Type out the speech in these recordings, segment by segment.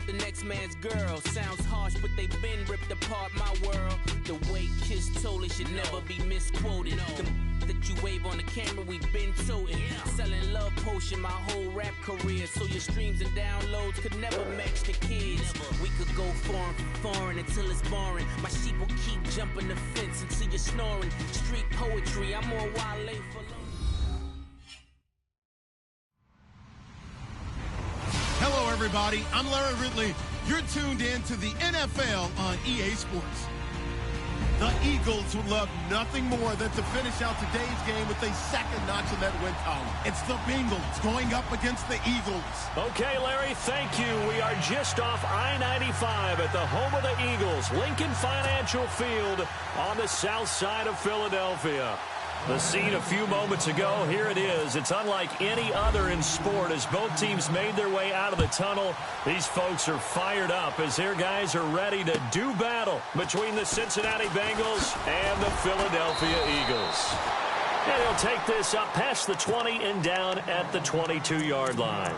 The next man's girl sounds harsh, but they been ripped apart my world. The way Kiss told it should never be misquoted. The that you wave on the camera, we been toting. Selling love potion my whole rap career, so your streams and downloads could never match the kids. We could go foreign for foreign until it's boring. My sheep will keep jumping the fence until you're snoring. Street poetry, I'm more Wale for love. Hello, everybody. I'm Larry Ridley. You're tuned in to the NFL on EA Sports. The Eagles would love nothing more than to finish out today's game with a second notch in that win column. It's the Bengals going up against the Eagles. Okay, Larry, thank you. We are just off I-95 at the home of the Eagles, Lincoln Financial Field on the south side of Philadelphia. The scene a few moments ago, here it is. It's unlike any other in sport as both teams made their way out of the tunnel. These folks are fired up as their guys are ready to do battle between the Cincinnati Bengals and the Philadelphia Eagles. And he'll take this up past the 20 and down at the 22-yard line.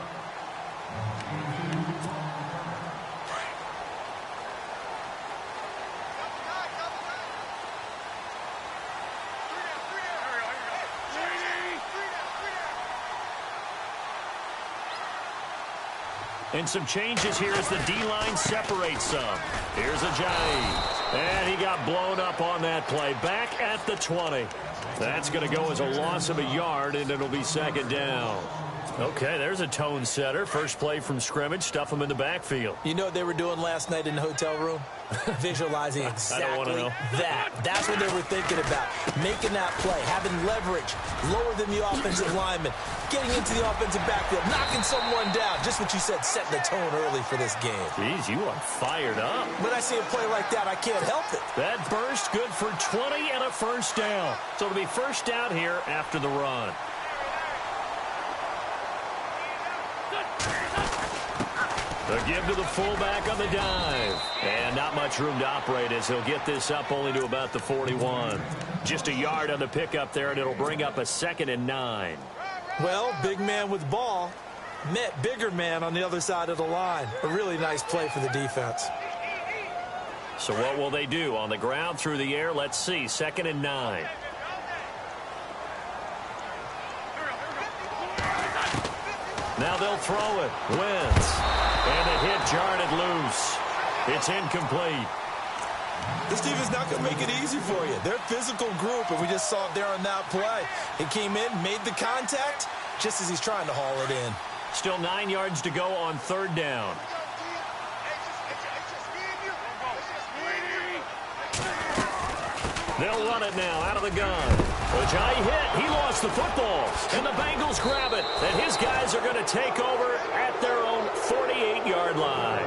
And some changes here as the D-line separates some. Here's Ajayi. And he got blown up on that play. Back at the 20. That's going to go as a loss of a yard, and it'll be second down. Okay, there's a tone setter. First play from scrimmage. Stuff him in the backfield. You know what they were doing last night in the hotel room? Visualizing exactly that. That's what they were thinking about. Making that play, having leverage, lower than the offensive lineman, getting into the offensive backfield, knocking someone down. Just what you said, setting the tone early for this game. Jeez, you are fired up. When I see a play like that, I can't help it. That burst good for 20 and a first down. So it'll be first down here after the run. The give to the fullback on the dive. And not much room to operate as he'll get this up only to about the 41. Just a yard on the pickup there, and it'll bring up a 2nd and 9. Well, big man with ball met bigger man on the other side of the line. A really nice play for the defense. So what will they do? On the ground, through the air, let's see. 2nd and 9. Now they'll throw it. Wentz. And the hit jarred it loose. It's incomplete. This defense not going to make it easy for you. They're a physical group, and we just saw it there on that play. He came in, made the contact, just as he's trying to haul it in. Still 9 yards to go on third down. They'll run it now out of the gun. Ajayi hit. He lost the football. And the Bengals grab it. And his guys are going to take over at their own 48-yard line.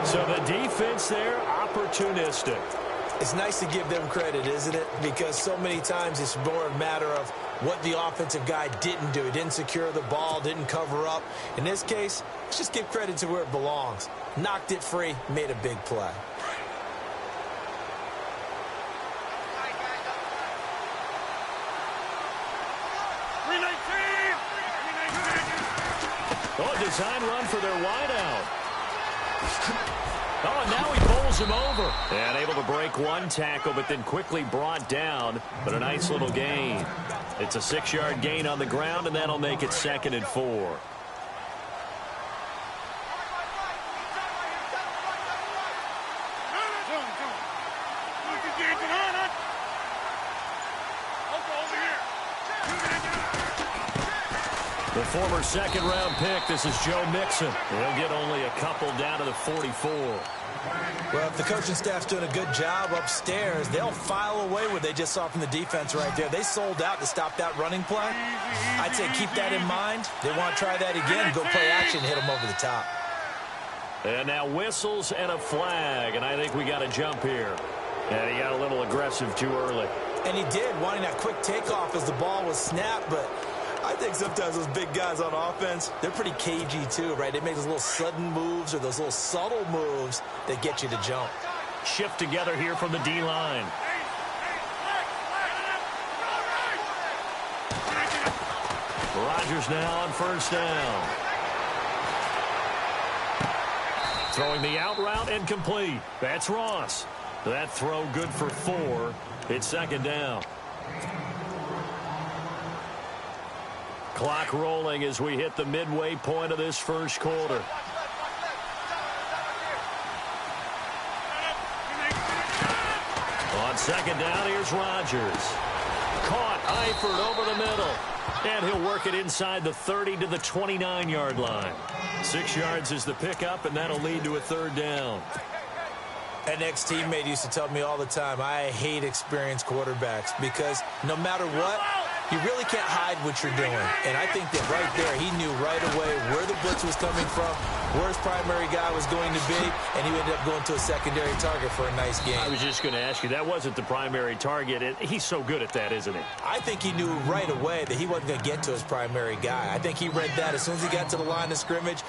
So the defense there, opportunistic. It's nice to give them credit, isn't it? Because so many times it's more a matter of what the offensive guy didn't do. He didn't secure the ball, didn't cover up. In this case, let's just give credit to where it belongs. Knocked it free, made a big play. Oh, design run for their wideout. Oh, and now he bowls him over. And able to break one tackle, but then quickly brought down. But a nice little gain. It's a 6-yard gain on the ground, and that'll make it 2nd and 4. The former second-round pick, this is Joe Mixon. He'll get only a couple down to the 44. Well, if the coaching staff's doing a good job upstairs, they'll file away what they just saw from the defense right there. They sold out to stop that running play. I'd say keep that in mind. They want to try that again, go play action, hit them over the top. And now whistles and a flag, and I think we got a jump here. And he got a little aggressive too early. And he did, wanting that quick takeoff as the ball was snapped, but I think sometimes those big guys on offense, they're pretty cagey too, right? They make those little sudden moves or those little subtle moves that get you to jump. Shift together here from the D-line. Rodgers now on first down. Throwing the out route and complete. That's Ross. That throw good for 4. It's second down. Clock rolling as we hit the midway point of this first quarter. On second down, here's Rodgers. Caught Eifert over the middle. And he'll work it inside the 30 to the 29-yard line. 6 yards is the pickup, and that'll lead to a third down. An ex-teammate used to tell me all the time, I hate experienced quarterbacks because no matter what, you really can't hide what you're doing. And I think that right there, he knew right away where the blitz was coming from, where his primary guy was going to be, and he ended up going to a secondary target for a nice game. I was just going to ask you, that wasn't the primary target. He's so good at that, isn't he? I think he knew right away that he wasn't going to get to his primary guy. I think he read that as soon as he got to the line of scrimmage,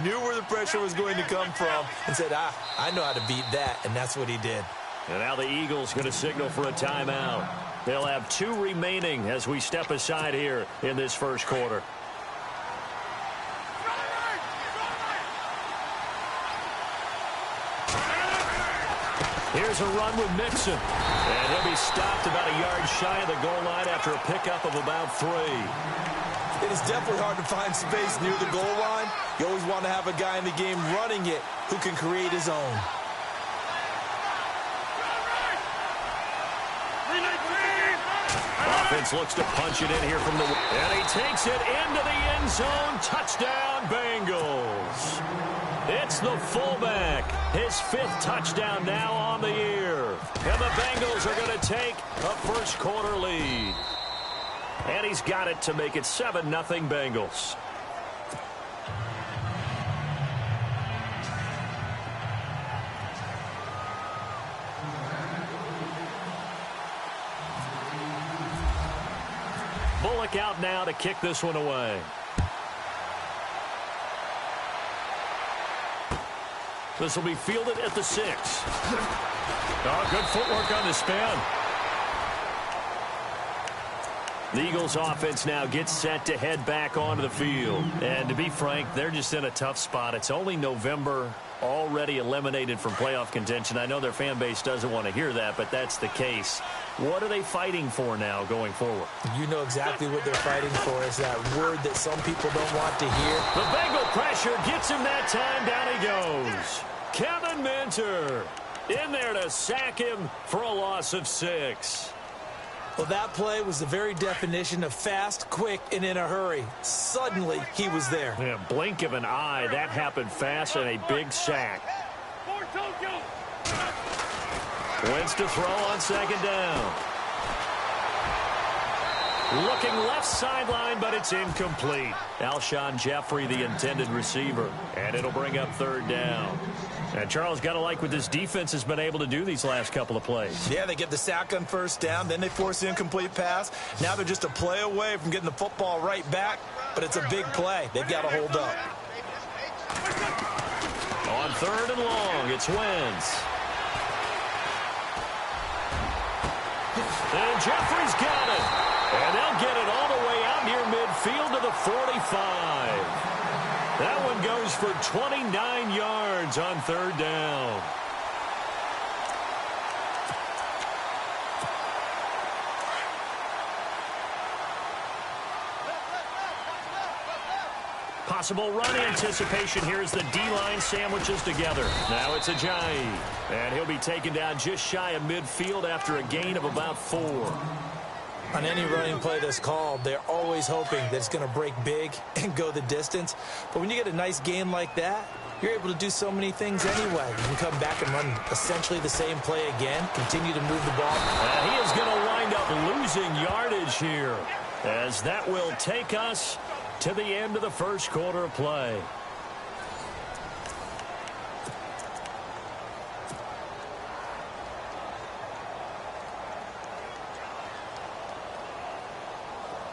knew where the pressure was going to come from, and said, I know how to beat that, and that's what he did. And now the Eagles going to signal for a timeout. They'll have 2 remaining as we step aside here in this first quarter. Here's a run with Mixon. And he'll be stopped about a yard shy of the goal line after a pickup of about 3. It is definitely hard to find space near the goal line. You always want to have a guy in the game running it who can create his own. Offense looks to punch it in here from the... And he takes it into the end zone. Touchdown, Bengals. It's the fullback. His 5th touchdown now on the year. And the Bengals are going to take a first quarter lead. And he's got it to make it 7-0 Bengals. Bullock out now to kick this one away. This will be fielded at the 6. Oh, good footwork on the spin. The Eagles offense now gets set to head back onto the field. And to be frank, they're just in a tough spot. It's only November, already eliminated from playoff contention. I know their fan base doesn't want to hear that, but that's the case. What are they fighting for now going forward? You know exactly what they're fighting for. Is that word that some people don't want to hear. The Bengal pressure gets him that time. Down he goes. Kevin Minter in there to sack him for a loss of 6. Well, that play was the very definition of fast, quick, and in a hurry. Suddenly, he was there. Yeah, blink of an eye. That happened fast and a big sack. Wentz to throw on second down. Looking left sideline, but it's incomplete. Alshon Jeffrey, the intended receiver. And it'll bring up third down. And Charles, got to like what this defense has been able to do these last couple of plays. Yeah, they get the sack on first down, then they force the incomplete pass. Now they're just a play away from getting the football right back, but it's a big play. They've got to hold up. On third and long, it's Wentz. And Jeffrey's got it. And they'll get it all the way out near midfield to the 45. That one goes for 29 yards on third down. Possible run anticipation here as the D-line sandwiches together. Now it's Ajayi. And he'll be taken down just shy of midfield after a gain of about 4. On any running play that's called, they're always hoping that it's going to break big and go the distance. But when you get a nice gain like that, you're able to do so many things anyway. You can come back and run essentially the same play again, continue to move the ball. And he is going to wind up losing yardage here, as that will take us to the end of the first quarter of play.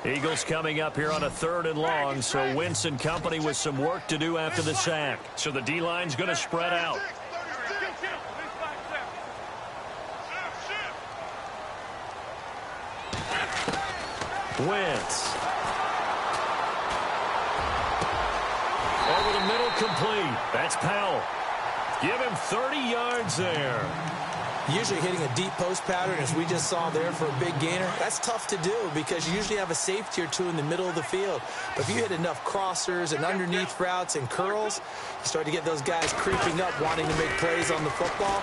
Eagles coming up here on a third and long, so Wentz and company with some work to do after the sack. So the D-line's going to spread out. Wentz. Over the middle, complete. That's Powell. Give him 30 yards there. Usually hitting a deep post pattern, as we just saw there for a big gainer, that's tough to do because you usually have a safety or two in the middle of the field. But if you hit enough crossers and underneath routes and curls, you start to get those guys creeping up, wanting to make plays on the football.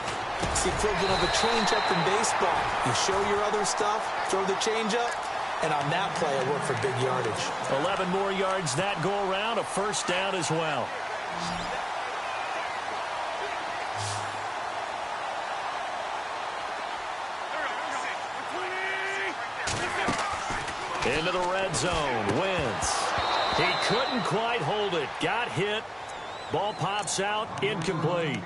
It's the equivalent of a changeup in baseball. You show your other stuff, throw the changeup, and on that play, it worked for big yardage. 11 more yards that go around, a first down as well. Into the red zone. Wentz. He couldn't quite hold it. Got hit. Ball pops out. Incomplete.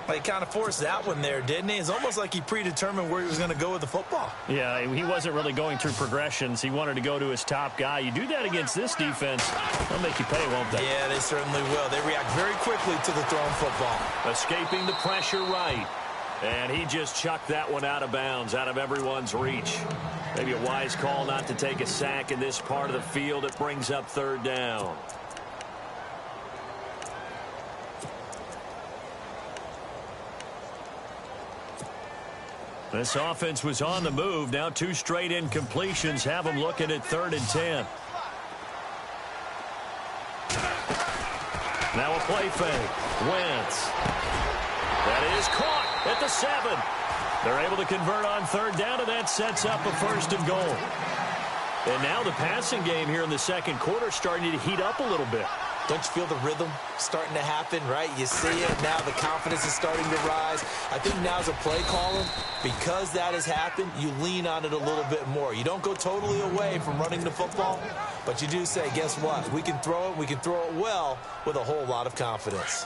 Well, he kind of forced that one there, didn't he? It's almost like he predetermined where he was going to go with the football. Yeah, he wasn't really going through progressions. He wanted to go to his top guy. You do that against this defense, they'll make you pay, won't they? Yeah, they certainly will. They react very quickly to the thrown football. Escaping the pressure right. And he just chucked that one out of bounds, out of everyone's reach. Maybe a wise call not to take a sack in this part of the field. It brings up third down. This offense was on the move. Now 2 straight incompletions have them looking at 3rd and 10. Now a play fake. Wentz. That is caught at the 7. They're able to convert on 3rd down, and that sets up a 1st and goal. And now the passing game here in the 2nd quarter starting to heat up a little bit. Don't you feel the rhythm starting to happen, right? You see it. Now the confidence is starting to rise. I think now as a play caller, because that has happened, you lean on it a little bit more. You don't go totally away from running the football, but you do say, guess what? We can throw it. We can throw it well with a whole lot of confidence.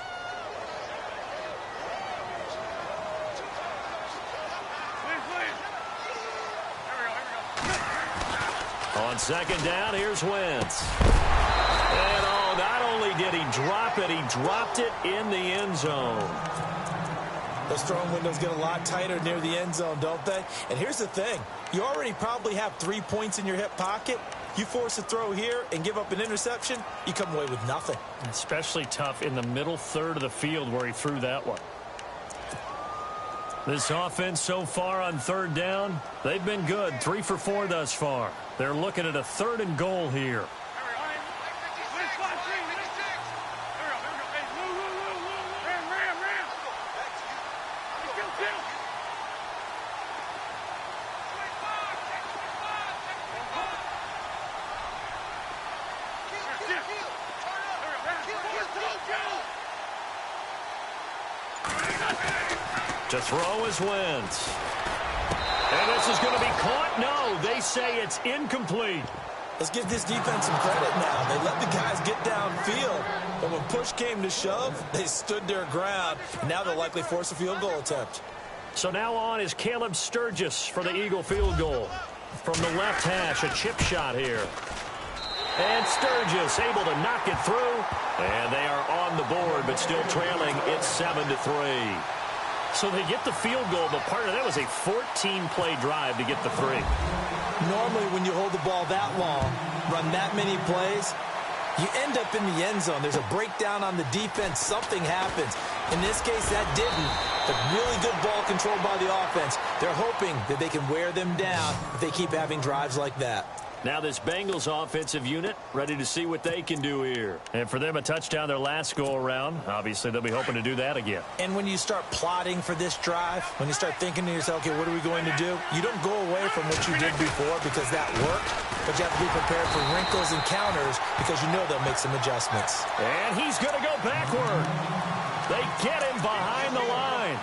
On 2nd down, here's Wentz. And not only did he drop it, he dropped it in the end zone. Those throwing windows get a lot tighter near the end zone, don't they? And here's the thing. You already probably have 3 points in your hip pocket. You force a throw here and give up an interception, you come away with nothing. Especially tough in the middle third of the field where he threw that one. This offense so far on 3rd down, they've been good. 3 for 4 thus far. They're looking at a 3rd and goal here. To throw is Wentz. And this is going to be caught. No, they say it's incomplete. Let's give this defense some credit now. They let the guys get downfield, but when push came to shove, they stood their ground. And now they'll likely force a field goal attempt. So now on is Caleb Sturgis for the Eagle field goal. From the left hash, a chip shot here. And Sturgis able to knock it through. And they are on the board, but still trailing. It's 7-3. So they get the field goal, but part of that was a 14-play drive to get the 3. Normally, when you hold the ball that long, run that many plays, you end up in the end zone. There's a breakdown on the defense. Something happens. In this case, that didn't. But really good ball control by the offense. They're hoping that they can wear them down if they keep having drives like that. Now this Bengals offensive unit ready to see what they can do here. And for them, a touchdown their last go-around. Obviously, they'll be hoping to do that again. And when you start plotting for this drive, when you start thinking to yourself, okay, what are we going to do? You don't go away from what you did before because that worked, but you have to be prepared for wrinkles and counters because you know they'll make some adjustments. And he's going to go backward. They get him behind the line.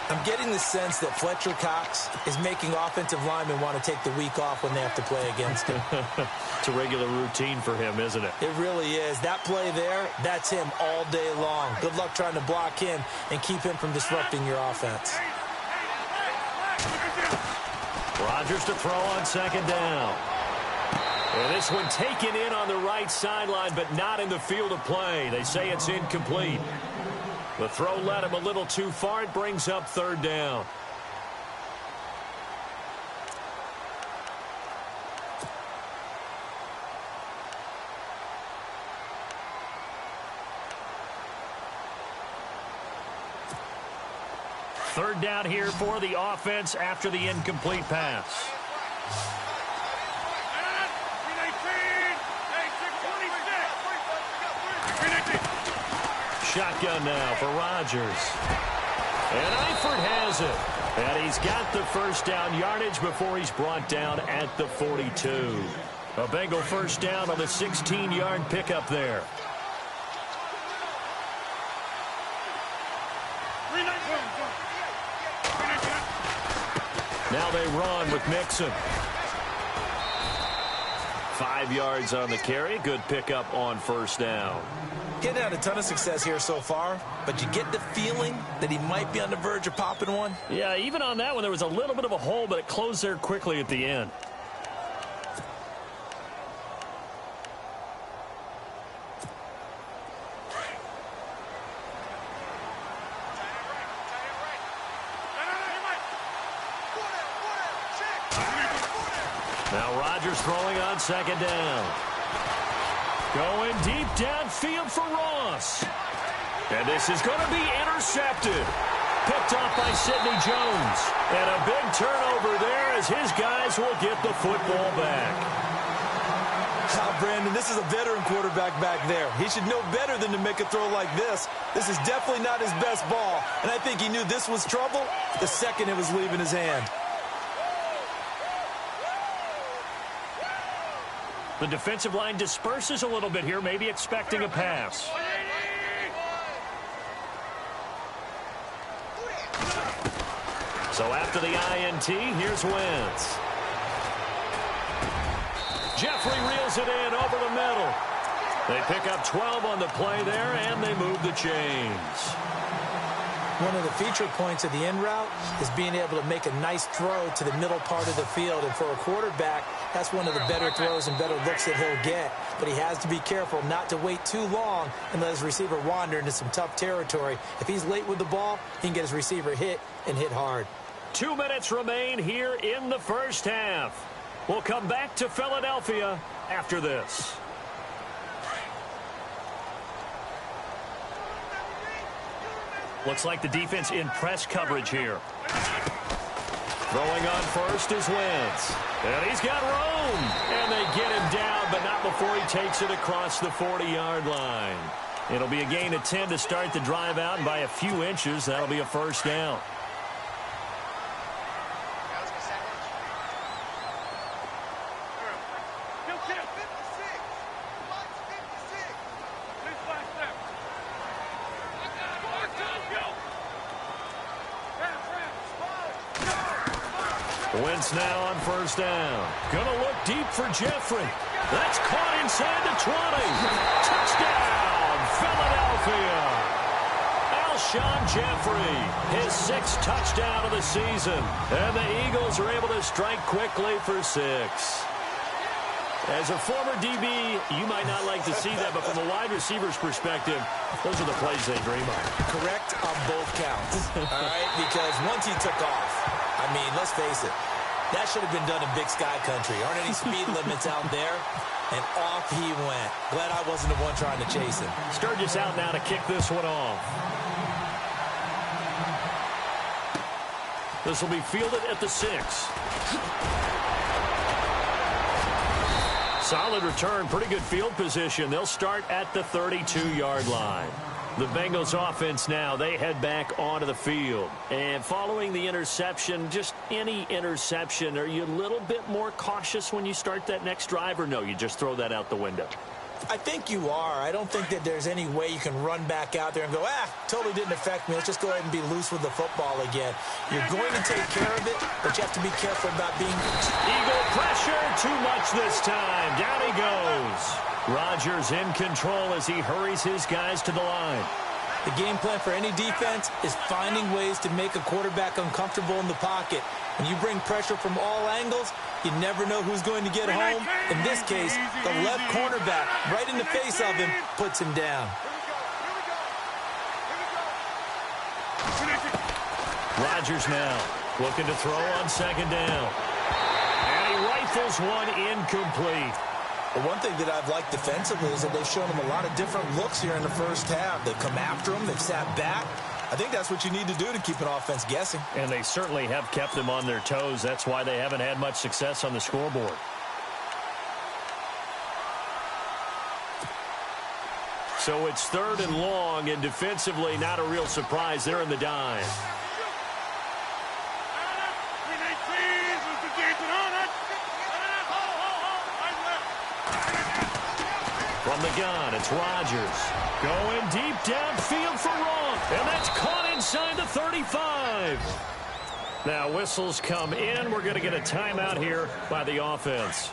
I'm getting the sense that Fletcher Cox is making offensive linemen want to take the week off when they have to play against him. It's a regular routine for him, isn't it? It really is. That play there, that's him all day long. Good luck trying to block him and keep him from disrupting your offense. Rodgers to throw on 2nd down. And this one taken in on the right sideline, but not in the field of play. They say it's incomplete. The throw led him a little too far. It brings up 3rd down. Third down here for the offense after the incomplete pass. Shotgun now for Rodgers. And Eifert has it. And he's got the first down yardage before he's brought down at the 42. A Bengal first down on the 16-yard pickup there. Now they run with Mixon. 5 yards on the carry. Good pickup on first down. Getting out a ton of success here so far, but you get the feeling that he might be on the verge of popping one. Yeah, even on that one, there was a little bit of a hole, but it closed there quickly at the end. Now Rodgers throwing on second down. Going deep downfield for Ross. And this is going to be intercepted. Picked off by Sidney Jones. And a big turnover there as his guys will get the football back. Now, Brandon, this is a veteran quarterback back there. He should know better than to make a throw like this. This is definitely not his best ball. And I think he knew this was trouble the second it was leaving his hand. The defensive line disperses a little bit here, maybe expecting a pass. So after the INT, here's Wentz. Jeffrey reels it in over the middle. They pick up 12 on the play there, and they move the chains. One of the feature points of the in route is being able to make a nice throw to the middle part of the field. And for a quarterback, that's one of the better throws and better looks that he'll get. But he has to be careful not to wait too long and let his receiver wander into some tough territory. If he's late with the ball, he can get his receiver hit and hit hard. 2 minutes remain here in the first half. We'll come back to Philadelphia after this. Looks like the defense in press coverage here. Throwing on first is Wentz. And he's got room. And they get him down, but not before he takes it across the 40-yard line. It'll be a gain of 10 to start the drive out, and by a few inches, that'll be a first down. Wentz now on first down. Gonna look deep for Jeffrey. That's caught inside the 20. Touchdown, Philadelphia. Alshon Jeffrey, his 6th touchdown of the season. And the Eagles are able to strike quickly for 6. As a former DB, you might not like to see that, but from a wide receiver's perspective, those are the plays they dream of. Correct on both counts. All right, because once he took off, I mean, let's face it, that should have been done in Big Sky Country. Aren't any speed limits out there? And off he went. Glad I wasn't the one trying to chase him. Sturgis out now to kick this one off. This will be fielded at the 6. Solid return, pretty good field position. They'll start at the 32-yard line. The Bengals offense now, they head back onto the field. And following the interception, just any interception, are you a little bit more cautious when you start that next drive, or no, you just throw that out the window? I think you are. I don't think that there's any way you can run back out there and go, totally didn't affect me. Let's just go ahead and be loose with the football again. You're going to take care of it, but you have to be careful about being... Eagle pressure, too much this time. Down he goes. Rodgers in control as he hurries his guys to the line. The game plan for any defense is finding ways to make a quarterback uncomfortable in the pocket. When you bring pressure from all angles, you never know who's going to get home. In this case, the left cornerback, right in the face of him, puts him down. Rodgers now looking to throw on second down. And he rifles one incomplete. But one thing that I've liked defensively is that they've shown him a lot of different looks here in the first half. They've come after him. They've sat back. I think that's what you need to do to keep an offense guessing. And they certainly have kept them on their toes. That's why they haven't had much success on the scoreboard. So it's 3rd and long, and defensively not a real surprise. They're in the dime. From the gun, it's Rodgers. Going deep downfield for Wrong. And that's caught inside the 35. Now whistles come in. We're going to get a timeout here by the offense,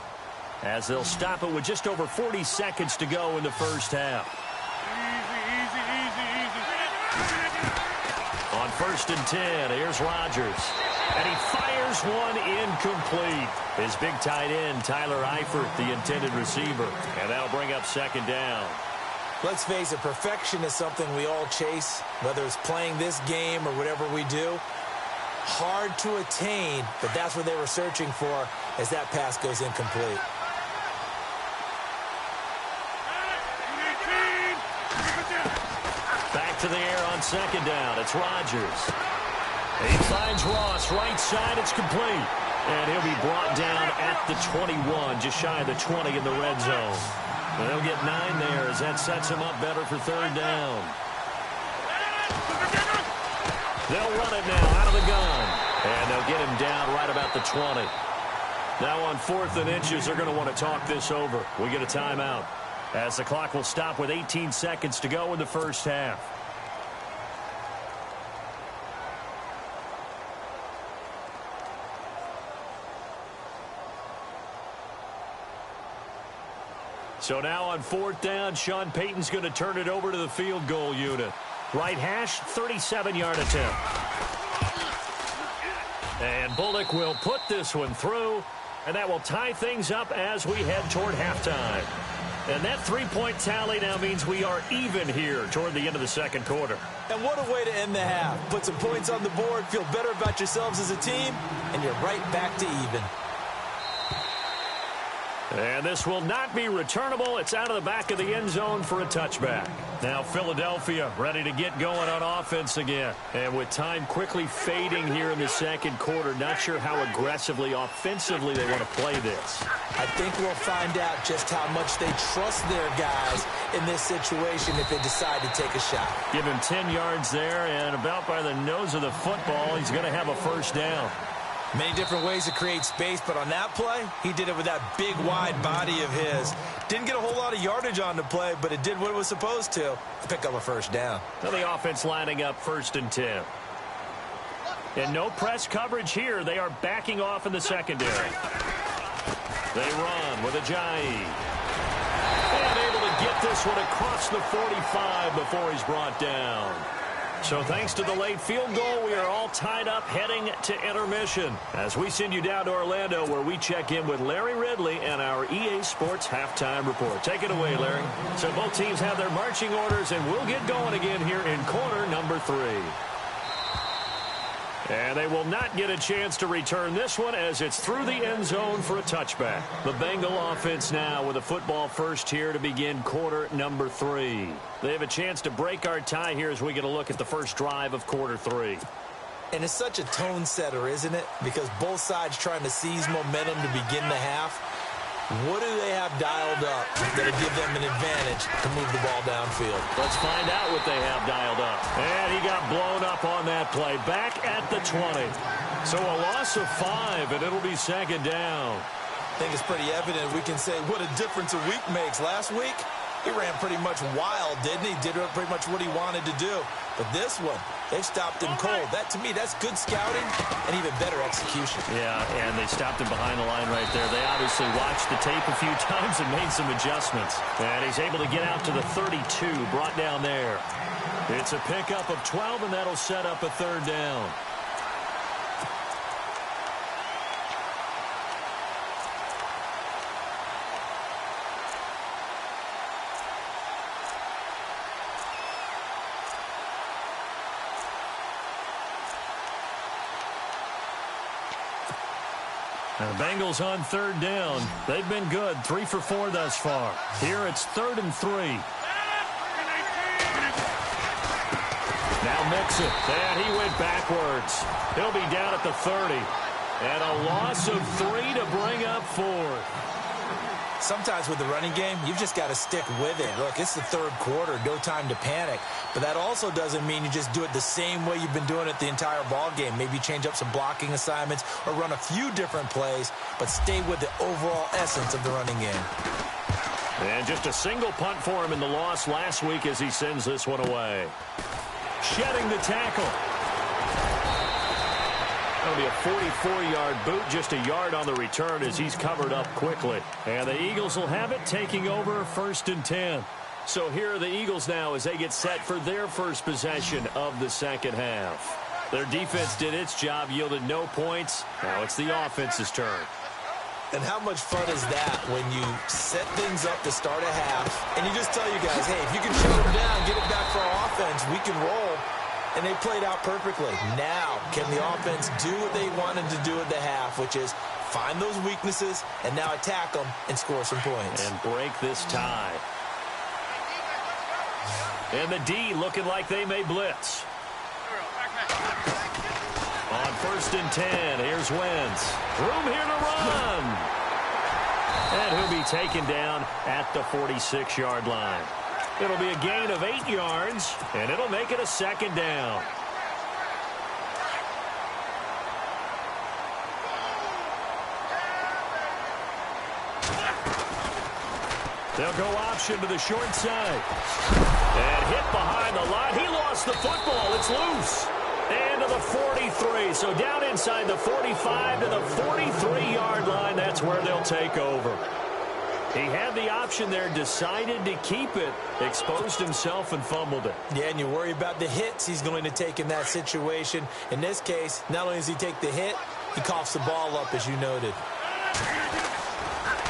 as they'll stop it with just over 40 seconds to go in the first half. On 1st and 10, here's Rodgers. And he fires one incomplete. His big tight end, Tyler Eifert, the intended receiver. And that'll bring up 2nd down. Let's face it, perfection is something we all chase, whether it's playing this game or whatever we do. Hard to attain, but that's what they were searching for as that pass goes incomplete. Back to the air on 2nd down. It's Rodgers. He finds Ross right side. It's complete. And he'll be brought down at the 21, just shy of the 20 in the red zone. And they'll get 9 there as that sets him up better for 3rd down. They'll run it now out of the gun. And they'll get him down right about the 20. Now on 4th and inches, they're going to want to talk this over. We get a timeout, as the clock will stop with 18 seconds to go in the first half. So now on 4th down, Sean Payton's going to turn it over to the field goal unit. Right hash, 37-yard attempt. And Bullock will put this one through, and that will tie things up as we head toward halftime. And that 3-point tally now means we are even here toward the end of the 2nd quarter. And what a way to end the half. Put some points on the board, feel better about yourselves as a team, and you're right back to even. And this will not be returnable. It's out of the back of the end zone for a touchback. Now Philadelphia ready to get going on offense again. And with time quickly fading here in the 2nd quarter, not sure how aggressively, offensively they want to play this. I think we'll find out just how much they trust their guys in this situation if they decide to take a shot. Give him 10 yards there, and about by the nose of the football, he's going to have a 1st down. Many different ways to create space, but on that play, he did it with that big, wide body of his. Didn't get a whole lot of yardage on the play, but it did what it was supposed to pick up a 1st down. Now the offense lining up 1st and 10. And no press coverage here. They are backing off in the secondary. They run with Ajayi. And able to get this one across the 45 before he's brought down. So thanks to the late field goal, we are all tied up heading to intermission as we send you down to Orlando, where we check in with Larry Ridley and our EA Sports Halftime Report. Take it away, Larry. So both teams have their marching orders, and we'll get going again here in quarter number 3. And they will not get a chance to return this one as it's through the end zone for a touchback. The Bengal offense now with a football first here to begin quarter number 3. They have a chance to break our tie here as we get a look at the first drive of quarter 3. And it's such a tone setter, isn't it? Because both sides trying to seize momentum to begin the half. What do they have dialed up that'll give them an advantage to move the ball downfield? Let's find out what they have dialed up. And he got blown up on that play. Back at the 20. So a loss of 5, and it'll be 2nd down. I think it's pretty evident we can say what a difference a week makes. Last week, he ran pretty much wild, didn't he? Did pretty much what he wanted to do. But this one, they've stopped him cold. That, to me, that's good scouting and even better execution. Yeah, and they stopped him behind the line right there. They obviously watched the tape a few times and made some adjustments. And he's able to get out to the 32, brought down there. It's a pickup of 12, and that'll set up a 3rd down. Now the Bengals on 3rd down. They've been good, 3 for 4 thus far. Here it's 3rd and 3. Now Mixon, and he went backwards. He'll be down at the 30. And a loss of 3 to bring up 4th. Sometimes with the running game, you've just got to stick with it. Look, it's the third quarter, no time to panic. But that also doesn't mean you just do it the same way you've been doing it the entire ball game. Maybe change up some blocking assignments or run a few different plays, but stay with the overall essence of the running game. And just a single punt for him in the loss last week as he sends this one away. Shedding the tackle. That'll be a 44-yard boot, just a yard on the return as he's covered up quickly. And the Eagles will have it, taking over 1st and 10. So here are the Eagles now as they get set for their first possession of the second half. Their defense did its job, yielded no points. Now it's the offense's turn. And how much fun is that when you set things up to start a half, and you just tell you guys, hey, if you can shut them down, get it back for our offense, we can roll. And they played out perfectly. Now, can the offense do what they wanted to do at the half, which is find those weaknesses and now attack them and score some points. And break this tie. And the D looking like they may blitz. On 1st and 10, here's Wentz. Room here to run. And he'll be taken down at the 46-yard line. It'll be a gain of 8 yards, and it'll make it a 2nd down. They'll go option to the short side. And hit behind the line. He lost the football. It's loose. And to the 43. So down inside the 45 to the 43-yard line. That's where they'll take over. He had the option there, decided to keep it, exposed himself and fumbled it. Yeah, and you worry about the hits he's going to take in that situation. In this case, not only does he take the hit, he coughs the ball up, as you noted.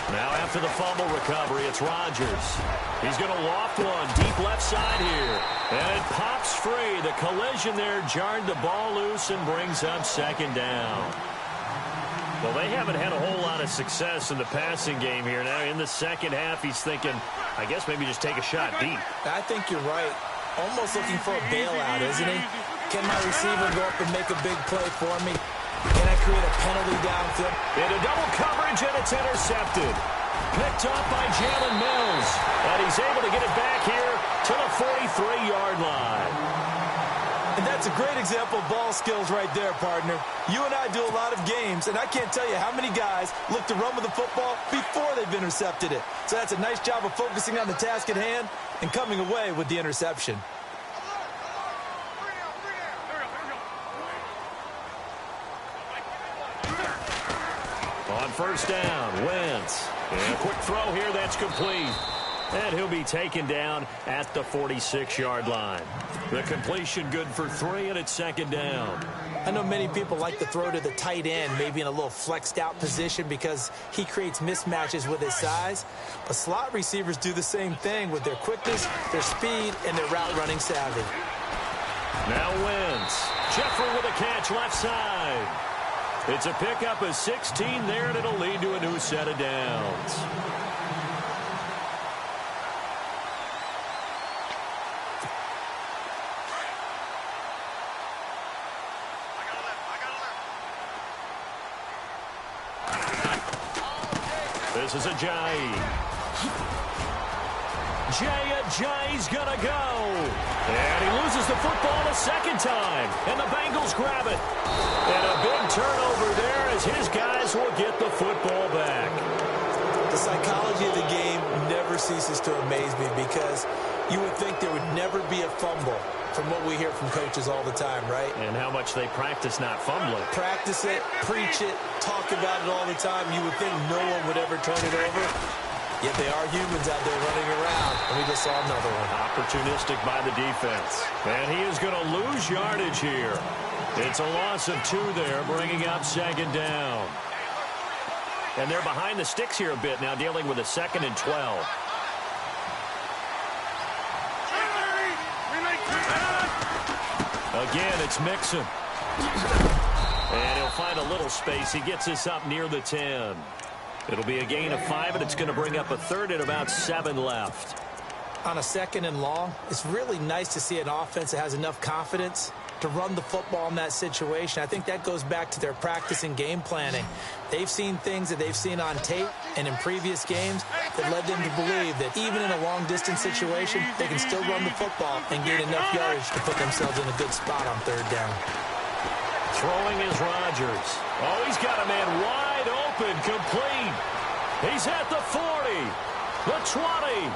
Now after the fumble recovery, it's Rodgers. He's going to loft one deep left side here. And it pops free. The collision there jarred the ball loose and brings up 2nd down. Well, they haven't had a whole lot of success in the passing game here. Now in the second half, he's thinking, I guess maybe just take a shot deep. I think you're right. Almost looking for a bailout, isn't he? Can my receiver go up and make a big play for me? Can I create a penalty downfield? Into double coverage, and it's intercepted. Picked up by Jalen Mills. And he's able to get it back here to the 43-yard line. And that's a great example of ball skills right there, partner. You and I do a lot of games, and I can't tell you how many guys look to run with the football before they've intercepted it. So that's a nice job of focusing on the task at hand and coming away with the interception. On 1st down, Wentz. And a quick throw here that's complete. And he'll be taken down at the 46-yard line. The completion good for 3, and it's 2nd down. I know many people like to throw to the tight end, maybe in a little flexed out position because he creates mismatches with his size. But slot receivers do the same thing with their quickness, their speed, and their route running savvy. Now Wentz. Jeffrey with a catch left side. It's a pickup of 16 there, and it'll lead to a new set of downs. This is Ajayi. Ajayi's gonna go. And he loses the football a 2nd time. And the Bengals grab it. And a big turnover there as his guys will get the football back. The psychology of the game never ceases to amaze me because you would think there would never be a fumble from what we hear from coaches all the time, right? And how much they practice not fumbling. Practice it, preach it, talk about it all the time. You would think no one would ever turn it over. Yet they are humans out there running around, and we just saw another one. Opportunistic by the defense. And he is going to lose yardage here. It's a loss of 2 there, bringing up 2nd down. And they're behind the sticks here a bit now, dealing with a 2nd and 12. Again, it's Mixon. And he'll find a little space. He gets us up near the 10. It'll be a gain of 5, and it's going to bring up a 3rd and about 7 left. on a 2nd and long, it's really nice to see an offense that has enough confidence to run the football in that situation. I think that goes back to their practice and game planning. They've seen things that they've seen on tape and in previous games that led them to believe that even in a long-distance situation, they can still run the football and gain enough yardage to put themselves in a good spot on 3rd down. Throwing is Rodgers. Oh, he's got a man wide open, complete. He's at the 40, the 20,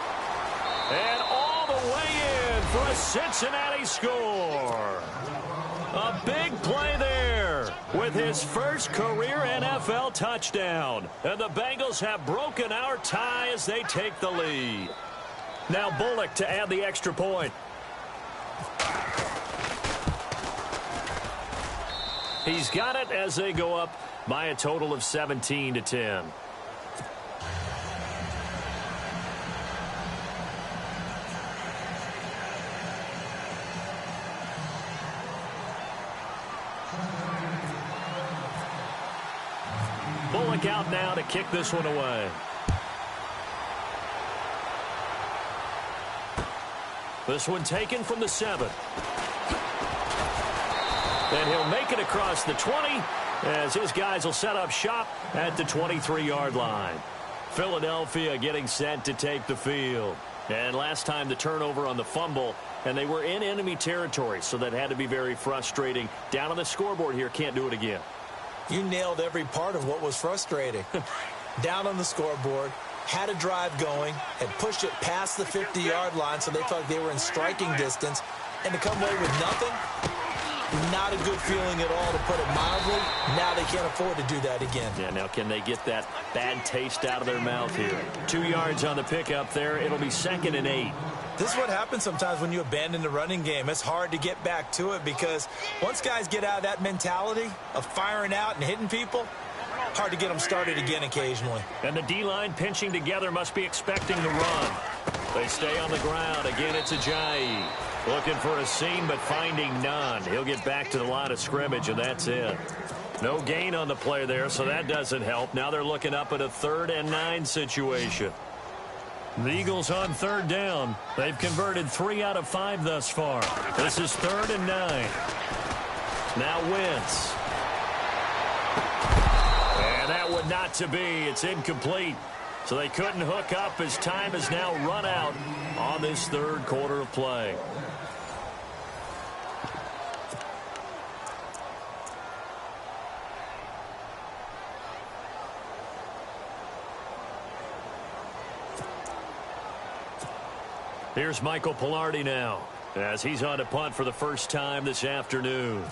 and all the way in for a Cincinnati score. A big play there with his first career NFL touchdown. And the Bengals have broken our tie as they take the lead. Now Bullock to add the extra point. He's got it as they go up by a total of 17-10. Bullock out now to kick this one away. This one taken from the 7. And he'll make it across the 20 as his guys will set up shop at the 23-yard line. Philadelphia getting set to take the field. And last time the turnover on the fumble, and they were in enemy territory, so that had to be very frustrating. Down on the scoreboard here, can't do it again. You nailed every part of what was frustrating. Down on the scoreboard, had a drive going, had pushed it past the 50-yard line so they felt like they were in striking distance, and to come away with nothing, not a good feeling at all, to put it mildly. Now they can't afford to do that again. Yeah, now can they get that bad taste out of their mouth here? 2 yards on the pickup there. It'll be 2nd and 8. This is what happens sometimes when you abandon the running game. It's hard to get back to it because once guys get out of that mentality of firing out and hitting people, hard to get them started again occasionally. And the D-line pinching together must be expecting the run. They stay on the ground. Again, it's Ajayi. Looking for a seam, but finding none. He'll get back to the line of scrimmage, and that's it. No gain on the play there, so that doesn't help. Now they're looking up at a 3rd and 9 situation. The Eagles on 3rd down. They've converted 3 out of 5 thus far. This is 3rd and 9. Now Wentz. And that would not to be. It's incomplete. So they couldn't hook up as time has now run out on this 3rd quarter of play. Here's Michael Pilardi now as he's on to punt for the first time this afternoon.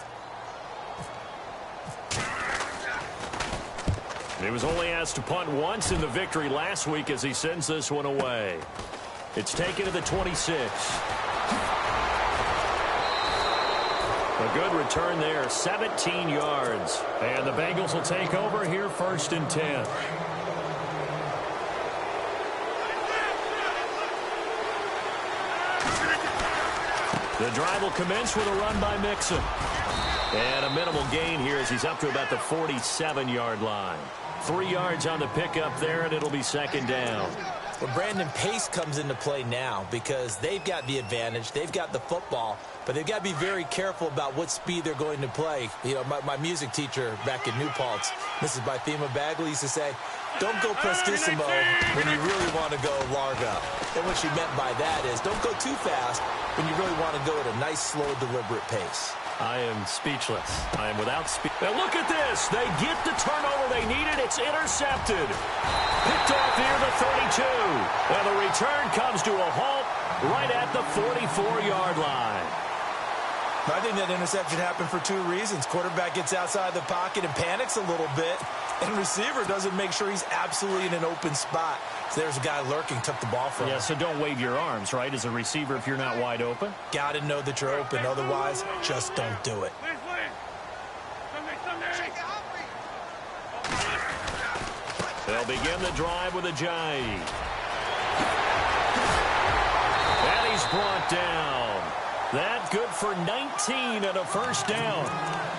He was only asked to punt once in the victory last week as he sends this one away. It's taken to the 26. A good return there, 17 yards. And the Bengals will take over here 1st and 10. The drive will commence with a run by Mixon. And a minimal gain here as he's up to about the 47-yard line. 3 yards on the pickup there, and it'll be 2nd down. Well, Brandon, pace comes into play now because they've got the advantage. They've got the football, but they've got to be very careful about what speed they're going to play. You know, my music teacher back in New Paltz, Mrs. Bythema Bagley, used to say, don't go prestissimo when you really want to go largo. And what she meant by that is don't go too fast when you really want to go at a nice, slow, deliberate pace. I am speechless. I am without speech. Now look at this. They get the turnover they needed. It's intercepted. Picked off near the 32. And the return comes to a halt right at the 44-yard line. I think that interception happened for 2 reasons. Quarterback gets outside the pocket and panics a little bit. And receiver doesn't make sure he's absolutely in an open spot. So there's a guy lurking, took the ball from him. Yeah, so don't wave your arms, right, as a receiver if you're not wide open? Got to know that you're open. Otherwise, just don't do it. They'll begin the drive with Ajayi. And he's brought down. That good for 19 and a 1st down.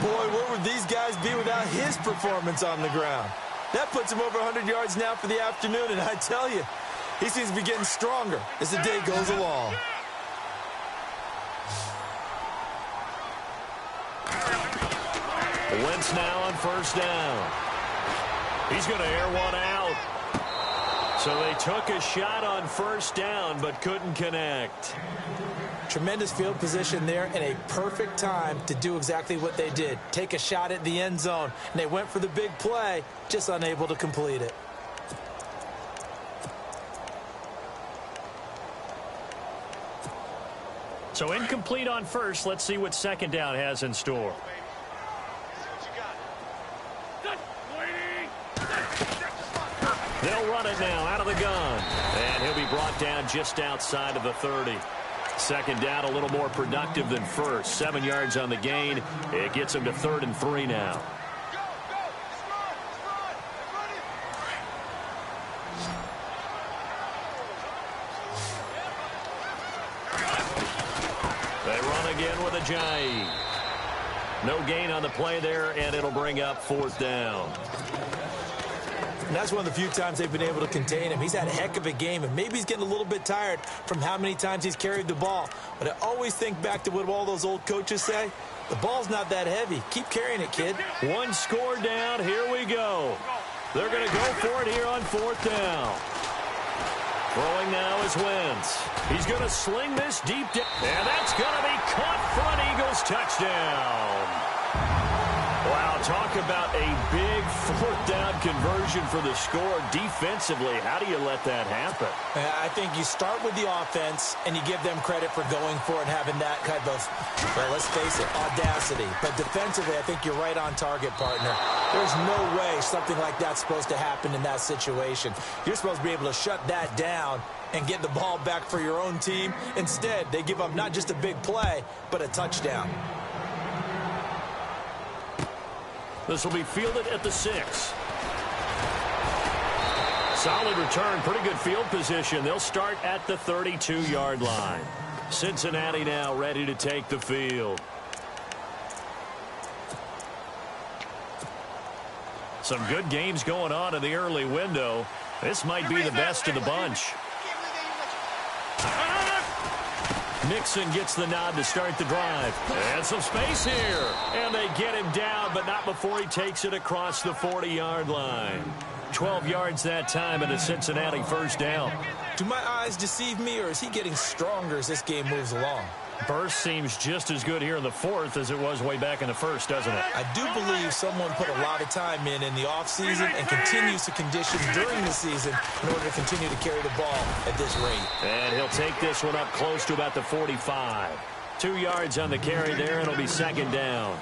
Boy, where would these guys be without his performance on the ground? That puts him over 100 yards now for the afternoon, and I tell you, He seems to be getting stronger as the day goes along. Wentz now on first down. He's going to air one out. So they took a shot on first down but couldn't connect. Tremendous field position there and a perfect time to do exactly what they did. Take a shot at the end zone. And they went for the big play, just unable to complete it. So incomplete on first. Let's see what second down has in store. They'll run it now out of the gun. And he'll be brought down just outside of the 30. Second down a little more productive than first. 7 yards on the gain. It gets him to 3rd and 3 now. They run again with Ajayi. No gain on the play there, and it'll bring up 4th down. And that's one of the few times they've been able to contain him. He's had a heck of a game, and maybe he's getting a little bit tired from how many times he's carried the ball. But I always think back to what all those old coaches say. The ball's not that heavy. Keep carrying it, kid. 1 score down. Here we go. They're going to go for it here on 4th down. Throwing now is Wentz. He's going to sling this deep down. And that's going to be caught for an Eagles touchdown. Wow, talk about a big 4th down conversion for the score. Defensively, how do you let that happen? I think you start with the offense, and you give them credit for going for it and having that kind of, well, let's face it, audacity. But defensively, I think you're right on target, partner. There's no way something like that's supposed to happen in that situation. You're supposed to be able to shut that down and get the ball back for your own team. Instead, they give up not just a big play, but a touchdown. This will be fielded at the 6. Solid return, pretty good field position. They'll start at the 32-yard line. Cincinnati now ready to take the field. Some good games going on in the early window. This might be the best of the bunch. Mixon gets the nod to start the drive. And some space here. And they get him down, but not before he takes it across the 40-yard line. 12 yards that time and a Cincinnati first down. Do my eyes deceive me, or is he getting stronger as this game moves along? Burst seems just as good here in the 4th as it was way back in the 1st, doesn't it? I do believe someone put a lot of time in the offseason and continues to condition during the season in order to continue to carry the ball at this rate. And he'll take this one up close to about the 45. 2 yards on the carry there, and it'll be second down.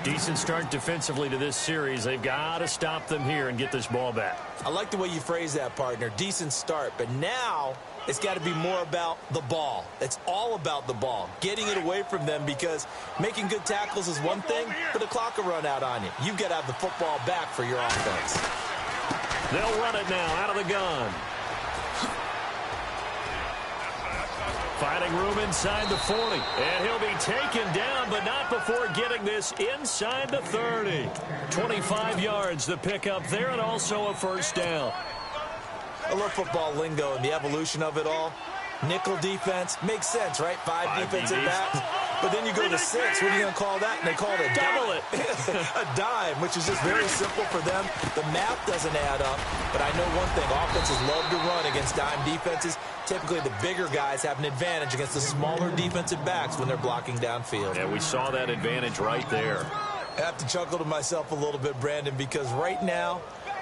Decent start defensively to this series. They've got to stop them here and get this ball back. I like the way you phrase that, partner. Decent start, but now it's got to be more about the ball. It's all about the ball, getting it away from them, because making good tackles is one thing, but the clock will run out on you. You've got to have the football back for your offense. They'll run it now out of the gun. Finding room inside the 40. And he'll be taken down, but not before getting this inside the 30. 25 yards the pickup there, and also a first down. I love football lingo and the evolution of it all. Nickel defense makes sense, right? 5 defensive backs. But then you go to 6. What are you going to call that? And they call it a double it. A dime, which is just very simple for them. The math doesn't add up. But I know one thing. Offenses love to run against dime defenses. Typically, the bigger guys have an advantage against the smaller defensive backs when they're blocking downfield. Yeah, we saw that advantage right there. I have to chuckle to myself a little bit, Brandon, because right now,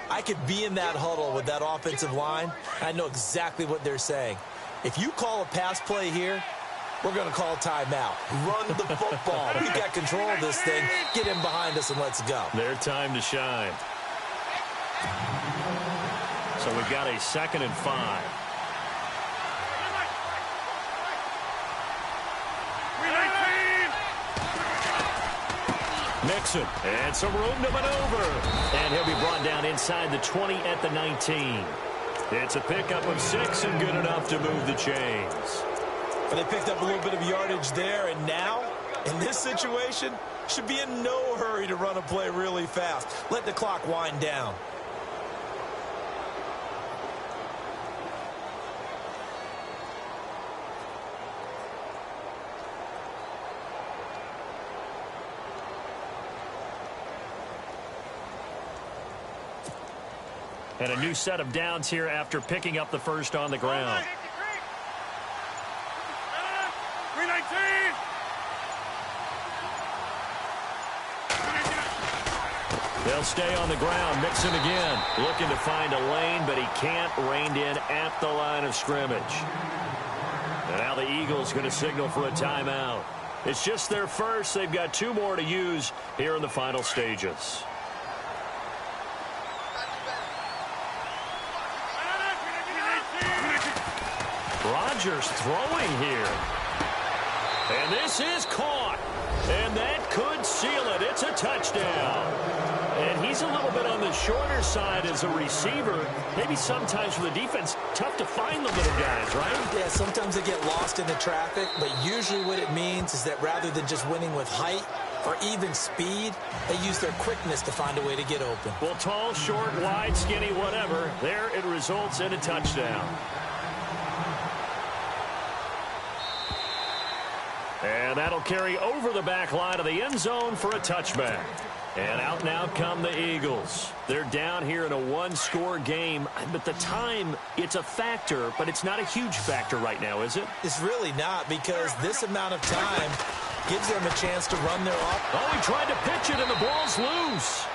I could be in that huddle with that offensive line. I know exactly what they're saying. If you call a pass play here, we're going to call timeout. Run the football. We've got control of this thing. Get him behind us and let's go. Their time to shine. So we've got a 2nd and 5. Mixon, and some room to maneuver. And he'll be brought down inside the 20 at the 19. It's a pickup of 6 and good enough to move the chains. But they picked up a little bit of yardage there, and now, in this situation, should be in no hurry to run a play really fast. Let the clock wind down. And a new set of downs here after picking up the first on the ground. 319. They'll stay on the ground, mixing again. Looking to find a lane, but he can't. Reined in at the line of scrimmage. And now the Eagles going to signal for a timeout. It's just their first. They've got 2 more to use here in the final stages. Rodgers throwing here. And this is caught. And that could seal it. It's a touchdown. And he's a little bit on the shorter side as a receiver. Maybe sometimes for the defense, tough to find the little guys, right? Yeah, sometimes they get lost in the traffic, but usually what it means is that rather than just winning with height or even speed, they use their quickness to find a way to get open. Well, tall, short, wide, skinny, whatever, there it results in a touchdown. And that'll carry over the back line of the end zone for a touchback. And out now come the Eagles. They're down here in a 1-score game. But the time, it's a factor, but it's not a huge factor right now, is it? It's really not, because this amount of time gives them a chance to run their off. Oh, he tried to pitch it, and the ball's loose.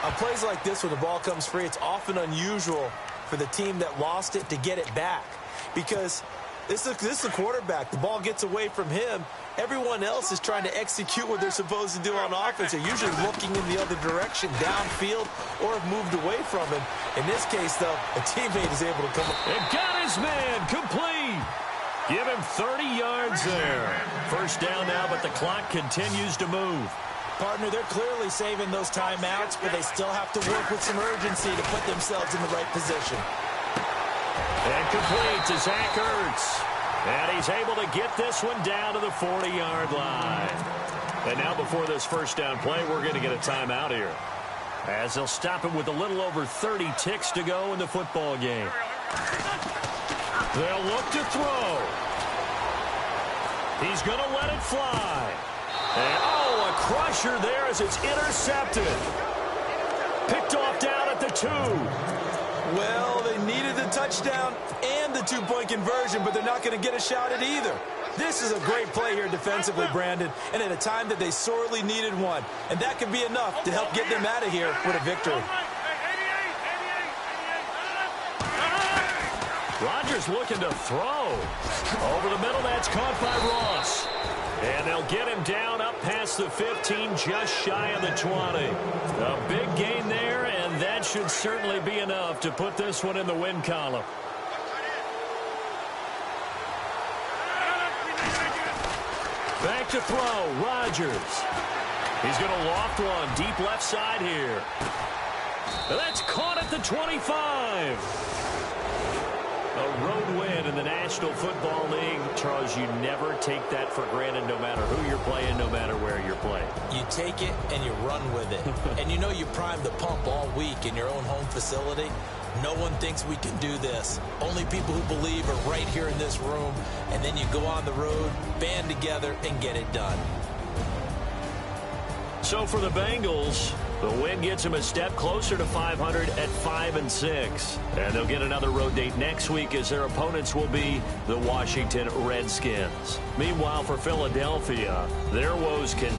On plays like this, when the ball comes free, it's often unusual for the team that lost it to get it back. Because this is a quarterback. The ball gets away from him. Everyone else is trying to execute what they're supposed to do on offense. They're usually looking in the other direction, downfield, or have moved away from him. In this case, though, a teammate is able to come up. And got his man complete. Give him 30 yards there. First down now, but the clock continues to move. Partner, they're clearly saving those timeouts, but they still have to work with some urgency to put themselves in the right position. And complete to Zach Ertz. And he's able to get this one down to the 40-yard line. And now before this first down play, we're going to get a timeout here, as they'll stop it with a little over 30 ticks to go in the football game. They'll look to throw. He's going to let it fly. And, oh, a crusher there as it's intercepted. Picked off down at the 2. Well, they needed the touchdown and the 2-point conversion, but they're not going to get a shot at either. This is a great play here defensively, Brandon, and at a time that they sorely needed one. And that could be enough to help get them out of here with a victory. Rodgers looking to throw. Over the middle, that's caught by Ross. And they'll get him down up past the 15, just shy of the 20. A big gain there, and that should certainly be enough to put this one in the win column. Back to throw, Rodgers. He's going to loft one deep left side here. That's caught at the 25. A road win in the National Football League. Charles, you never take that for granted, no matter who you're playing, no matter where you're playing. You take it and you run with it. And you know you primed the pump all week in your own home facility. No one thinks we can do this. Only people who believe are right here in this room. And then you go on the road, band together, and get it done. So for the Bengals, the win gets them a step closer to 500 at 5-6. And they'll get another road date next week, as their opponents will be the Washington Redskins. Meanwhile, for Philadelphia, their woes can